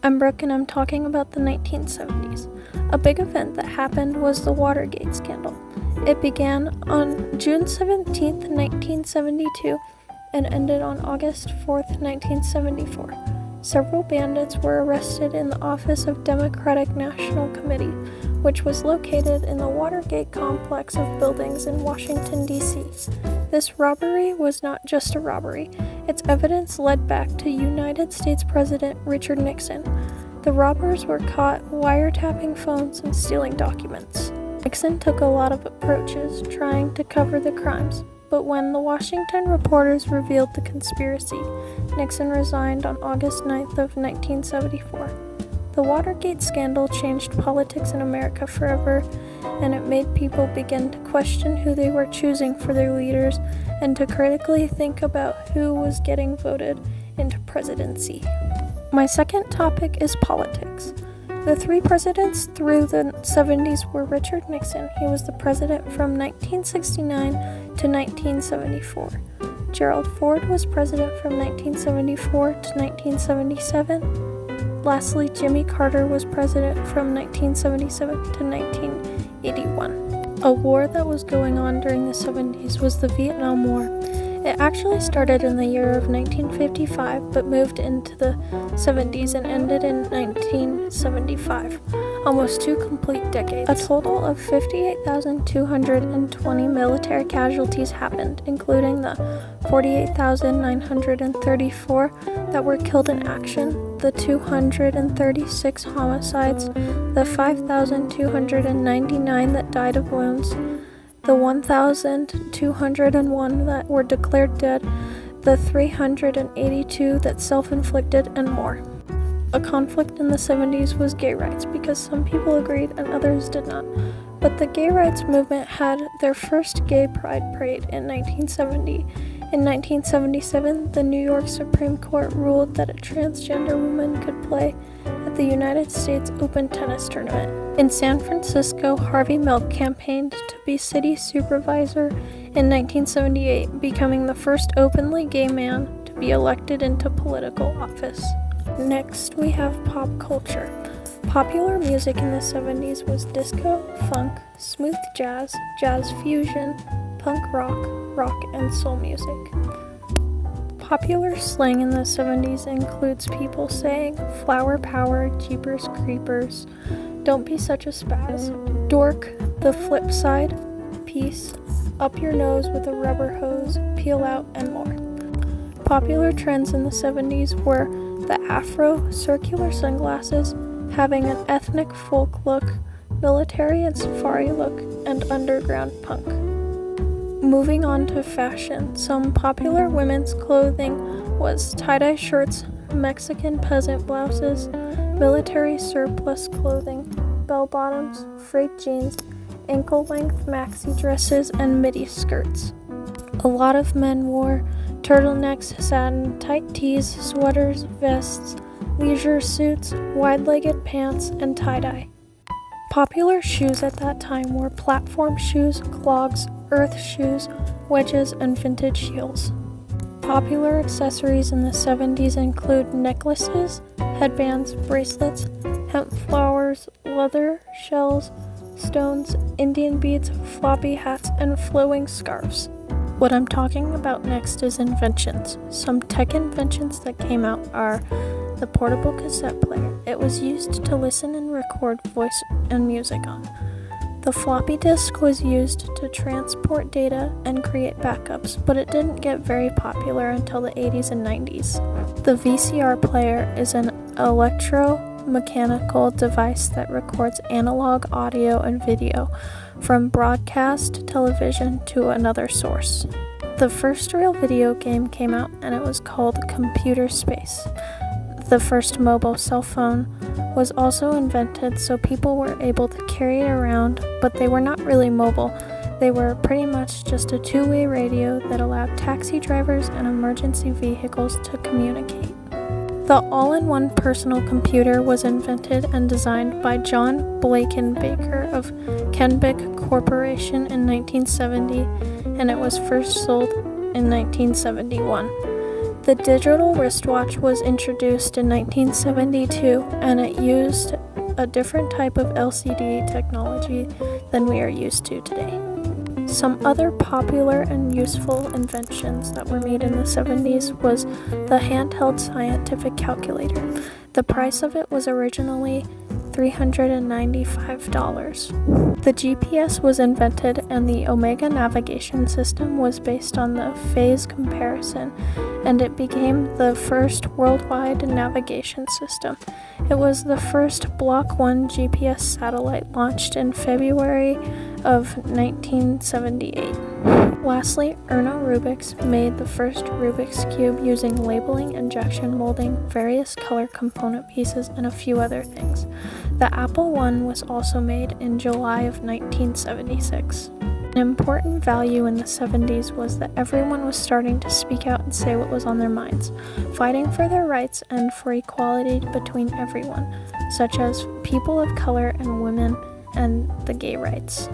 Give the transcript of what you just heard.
I'm Brooke and I'm talking about the 1970s. A big event that happened was the Watergate scandal. It began on June 17, 1972 and ended on August 4, 1974. Several bandits were arrested in the office of Democratic National Committee, which was located in the Watergate complex of buildings in Washington, D.C. This robbery was not just a robbery. Its evidence led back to United States President Richard Nixon. The robbers were caught wiretapping phones and stealing documents. Nixon took a lot of approaches trying to cover the crimes, but when the Washington reporters revealed the conspiracy, Nixon resigned on August 9th of 1974. The Watergate scandal changed politics in America forever, and it made people begin to question who they were choosing for their leaders and to critically think about who was getting voted into presidency. My second topic is politics. The three presidents through the 70s were Richard Nixon. He was the president from 1969 to 1974. Gerald Ford was president from 1974 to 1977. Lastly, Jimmy Carter was president from 1977 to 1981. A war that was going on during the 70s was the Vietnam War. It actually started in the year of 1955, but moved into the 70s and ended in 1975, almost 2 complete decades. A total of 58,220 military casualties happened, including the 48,934 that were killed in action, the 236 homicides, the 5,299 that died of wounds, the 1,201 that were declared dead, the 382 that self-inflicted, and more. A conflict in the 70s was gay rights because some people agreed and others did not. But the gay rights movement had their first gay pride parade in 1970. In 1977, the New York Supreme Court ruled that a transgender woman could play at the United States Open tennis tournament. In San Francisco, Harvey Milk campaigned to be city supervisor in 1978, becoming the first openly gay man to be elected into political office. Next, we have pop culture. Popular music in the 70s was disco, funk, smooth jazz, jazz fusion, punk rock, and soul music. Popular slang in the 70s includes people saying flower power, jeepers creepers, don't be such a spaz, dork, the flip side, peace, up your nose with a rubber hose, peel out, and more. Popular trends in the 70s were the afro, circular sunglasses, having an ethnic folk look, military and safari look, and underground punk. Moving on to fashion, some popular women's clothing was tie-dye shirts, Mexican peasant blouses, military surplus clothing, bell-bottoms, frayed jeans, ankle-length maxi dresses, and midi skirts. A lot of men wore turtlenecks, satin, tight tees, sweaters, vests, leisure suits, wide-legged pants, and tie-dye. Popular shoes at that time were platform shoes, clogs, earth shoes, wedges, and vintage heels. Popular accessories in the 70s include necklaces, headbands, bracelets, hemp flowers, leather, shells, stones, Indian beads, floppy hats, and flowing scarves. What I'm talking about next is inventions. Some tech inventions that came out are the portable cassette player. It was used to listen and record voice and music on. The floppy disk was used to transport data and create backups, but it didn't get very popular until the 80s and 90s. The VCR player is an electromechanical device that records analog audio and video from broadcast television to another source. The first real video game came out and it was called Computer Space. The first mobile cell phone was also invented so people were able to carry it around, but they were not really mobile. They were pretty much just a two-way radio that allowed taxi drivers and emergency vehicles to communicate. The all-in-one personal computer was invented and designed by John Blankenbaker of Kenbick Corporation in 1970, and it was first sold in 1971. The digital wristwatch was introduced in 1972, and it used a different type of LCD technology than we are used to today. Some other popular and useful inventions that were made in the 70s was the handheld scientific calculator. The price of it was originally $395. The GPS was invented, and the Omega navigation system was based on the phase comparison, and it became the first worldwide navigation system. It was the first Block 1 GPS satellite launched in February of 1978. Lastly, Erno Rubix made the first Rubik's Cube using labeling, injection molding, various color component pieces, and a few other things. The Apple I was also made in July of 1976. An important value in the 70s was that everyone was starting to speak out and say what was on their minds, fighting for their rights and for equality between everyone, such as people of color and women and the gay rights.